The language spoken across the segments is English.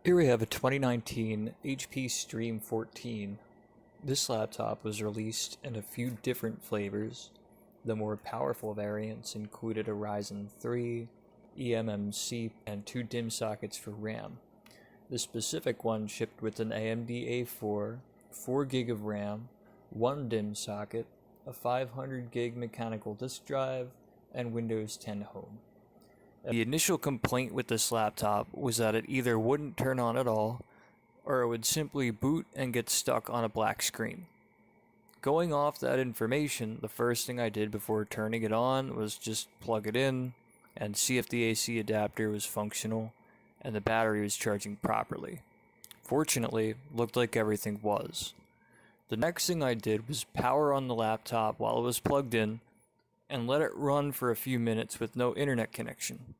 Here we have a 2019 HP Stream 14. This laptop was released in a few different flavors. The more powerful variants included a Ryzen 3, eMMC, and 2 DIMM sockets for RAM. The specific one shipped with an AMD A4, 4GB of RAM, 1 DIMM socket, a 500GB mechanical disk drive, and Windows 10 Home. The initial complaint with this laptop was that it either wouldn't turn on at all, or it would simply boot and get stuck on a black screen. Going off that information, the first thing I did before turning it on was just plug it in and see if the AC adapter was functional and the battery was charging properly. Fortunately, looked like everything was. The next thing I did was power on the laptop while it was plugged in and let it run for a few minutes with no internet connection.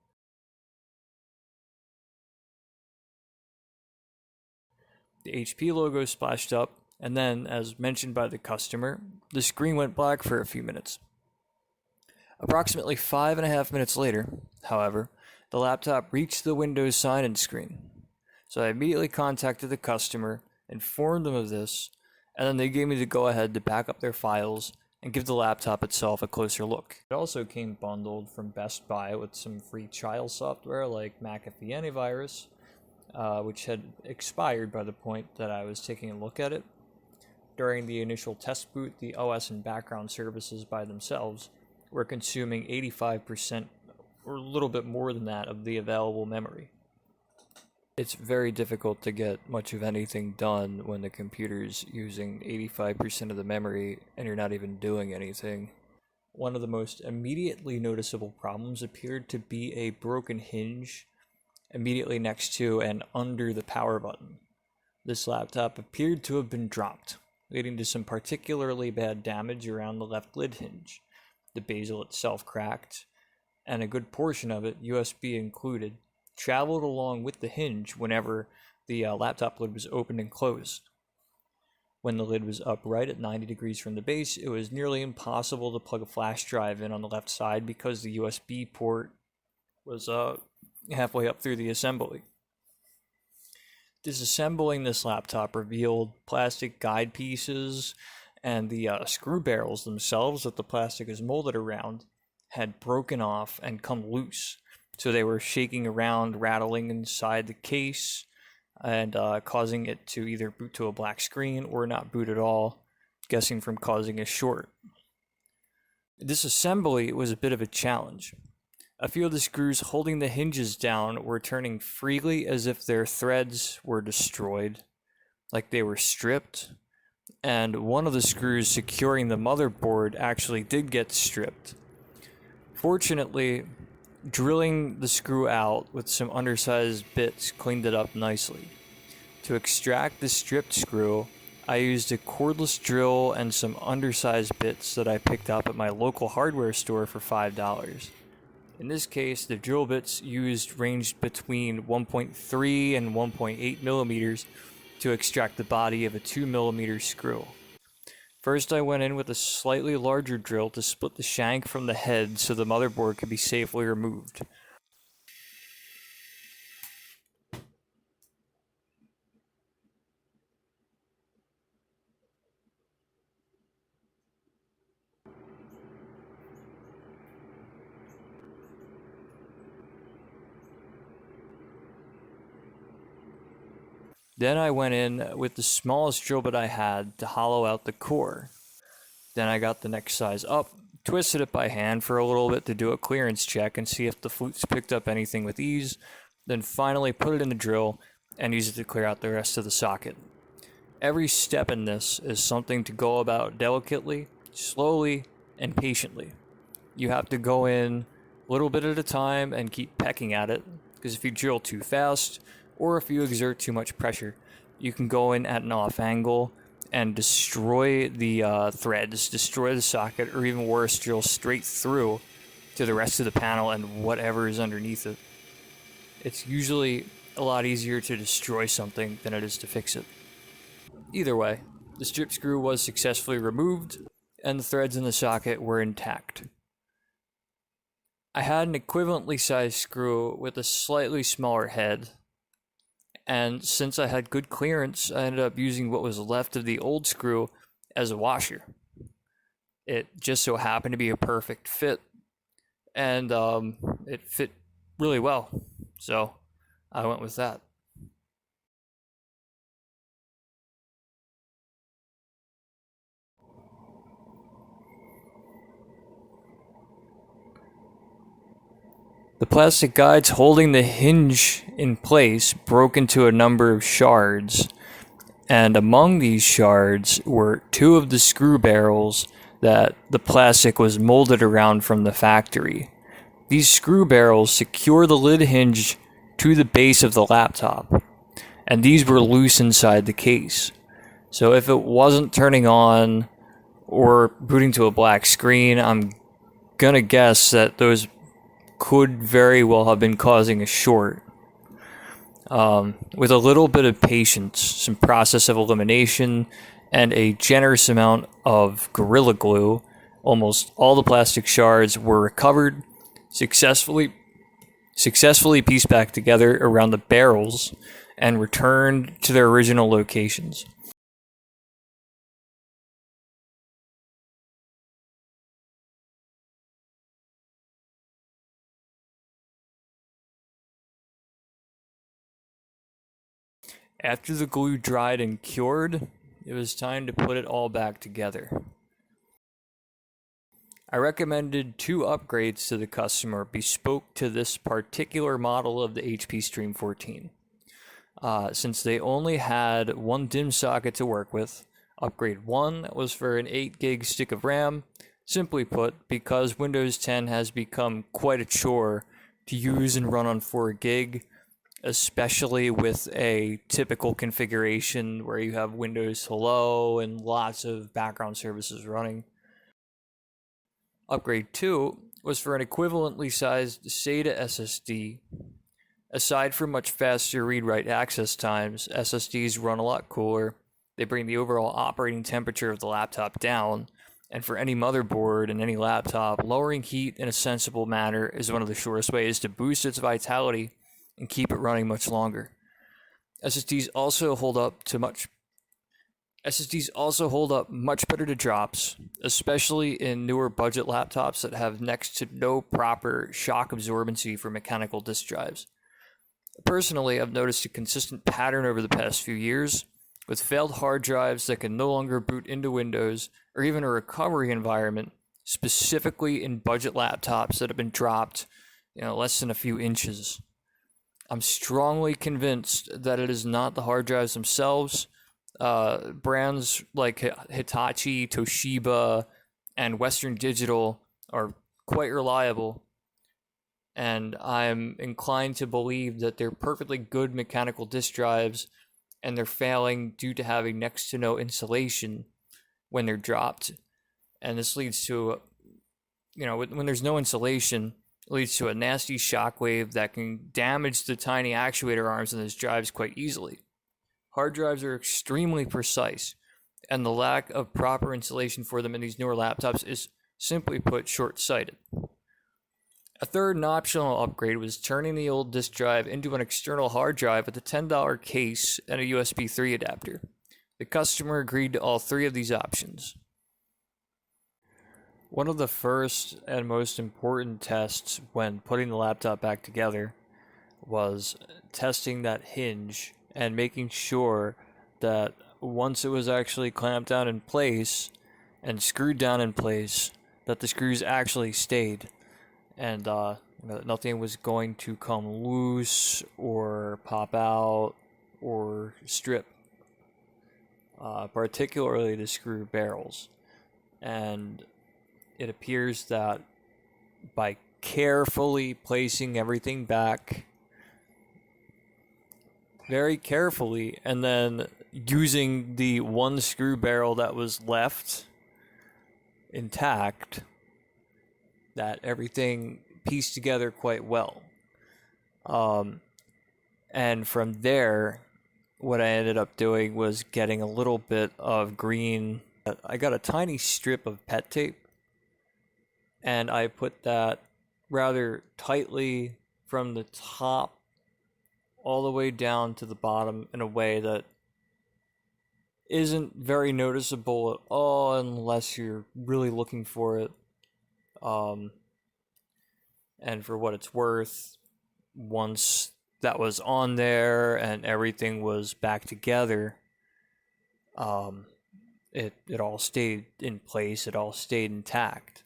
The HP logo splashed up, and then, as mentioned by the customer, the screen went black for a few minutes. Approximately 5.5 minutes later, however, the laptop reached the Windows sign-in screen. So I immediately contacted the customer, informed them of this, and then they gave me the go-ahead to back up their files and give the laptop itself a closer look. It also came bundled from Best Buy with some free trial software like McAfee Antivirus, which had expired by the point that I was taking a look at it. During the initial test boot, the OS and background services by themselves were consuming 85% or a little bit more than that of the available memory. It's very difficult to get much of anything done when the computer's using 85% of the memory and you're not even doing anything. One of the most immediately noticeable problems appeared to be a broken hinge immediately next to and under the power button. This laptop appeared to have been dropped, leading to some particularly bad damage around the left lid hinge. The bezel itself cracked, and a good portion of it, USB included, traveled along with the hinge whenever the laptop lid was opened and closed. When the lid was upright at 90 degrees from the base, it was nearly impossible to plug a flash drive in on the left side because the USB port was halfway up through the assembly. Disassembling this laptop revealed plastic guide pieces and the screw barrels themselves that the plastic is molded around had broken off and come loose. So they were shaking around, rattling inside the case, and causing it to either boot to a black screen or not boot at all, guessing from causing a short. Disassembly was a bit of a challenge. A few of the screws holding the hinges down were turning freely as if their threads were destroyed, like they were stripped, and one of the screws securing the motherboard actually did get stripped. Fortunately, drilling the screw out with some undersized bits cleaned it up nicely. To extract the stripped screw, I used a cordless drill and some undersized bits that I picked up at my local hardware store for $5. In this case, the drill bits used ranged between 1.3 and 1.8 millimeters to extract the body of a 2mm screw. First, I went in with a slightly larger drill to split the shank from the head so the motherboard could be safely removed. Then I went in with the smallest drill bit I had to hollow out the core. Then I got the next size up, twisted it by hand for a little bit to do a clearance check and see if the flutes picked up anything with ease, then finally put it in the drill and use it to clear out the rest of the socket. Every step in this is something to go about delicately, slowly, and patiently. You have to go in a little bit at a time and keep pecking at it, because if you drill too fast, or if you exert too much pressure, you can go in at an off angle and destroy the threads, destroy the socket, or even worse, drill straight through to the rest of the panel and whatever is underneath it. It's usually a lot easier to destroy something than it is to fix it. Either way, the strip screw was successfully removed, and the threads in the socket were intact. I had an equivalently sized screw with a slightly smaller head, And since I had good clearance, I ended up using what was left of the old screw as a washer. It just so happened to be a perfect fit, and it fit really well. So I went with that. The plastic guides holding the hinge in place broke into a number of shards, and among these shards were two of the screw barrels that the plastic was molded around from the factory. These screw barrels secure the lid hinge to the base of the laptop, and these were loose inside the case. So if it wasn't turning on or booting to a black screen, I'm gonna guess that those could very well have been causing a short. With a little bit of patience, some process of elimination, and a generous amount of Gorilla Glue, almost all the plastic shards were recovered, successfully pieced back together around the barrels, and returned to their original locations. After the glue dried and cured, it was time to put it all back together. I recommended 2 upgrades to the customer bespoke to this particular model of the HP Stream 14. Since they only had one DIMM socket to work with, upgrade 1 was for an 8 gig stick of RAM. Simply put, because Windows 10 has become quite a chore to use and run on 4 gig, especially with a typical configuration where you have Windows Hello and lots of background services running. Upgrade 2 was for an equivalently sized SATA SSD. Aside from much faster read-write access times, SSDs run a lot cooler, they bring the overall operating temperature of the laptop down, and for any motherboard and any laptop, lowering heat in a sensible manner is one of the surest ways to boost its vitality and keep it running much longer. SSDs also hold up much better to drops, especially in newer budget laptops that have next to no proper shock absorbency for mechanical disk drives. Personally, I've noticed a consistent pattern over the past few years with failed hard drives that can no longer boot into Windows or even a recovery environment, specifically in budget laptops that have been dropped, less than a few inches. I'm strongly convinced that it is not the hard drives themselves. Brands like Hitachi, Toshiba, and Western Digital are quite reliable, and I'm inclined to believe that they're perfectly good mechanical disk drives, and they're failing due to having next to no insulation when they're dropped. And this leads to, when there's no insulation, leads to a nasty shockwave that can damage the tiny actuator arms in those drives quite easily. Hard drives are extremely precise, and the lack of proper insulation for them in these newer laptops is, simply put, short-sighted. A third and optional upgrade was turning the old disk drive into an external hard drive with a $10 case and a USB 3 adapter. The customer agreed to all 3 of these options. One of the first and most important tests when putting the laptop back together was testing that hinge and making sure that once it was actually clamped down in place and screwed down in place, that the screws actually stayed and nothing was going to come loose or pop out or strip, particularly the screw barrels. And it appears that by carefully placing everything back very carefully and then using the one screw barrel that was left intact, that everything pieced together quite well. And from there, what I ended up doing was getting a little bit of green. I got a tiny strip of pet tape, and I put that rather tightly from the top all the way down to the bottom in a way that isn't very noticeable at all unless you're really looking for it. And for what it's worth, once that was on there and everything was back together, it all stayed in place, it all stayed intact.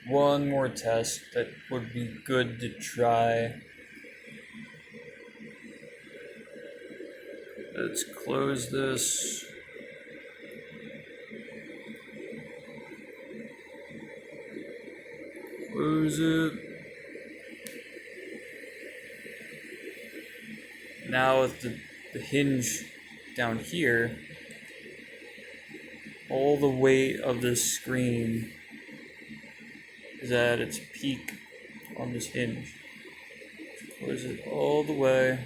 One more test that would be good to try. Let's close this. Close it. Now with the hinge down here, all the weight of this screen is at its peak on this hinge. Close it all the way.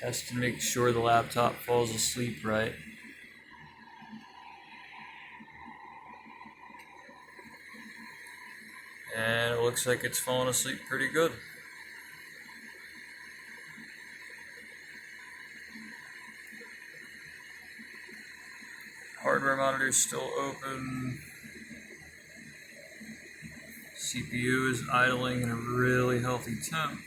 Test to make sure the laptop falls asleep right. And it looks like it's falling asleep pretty good. Hardware monitor is still open. CPU is idling in a really healthy temp.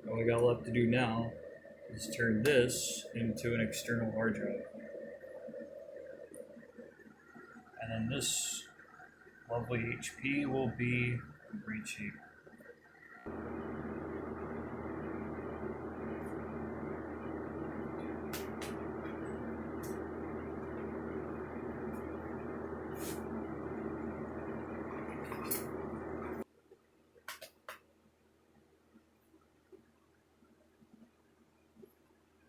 All we got left to do now is turn this into an external hard drive. And then this lovely HP will be in great shape.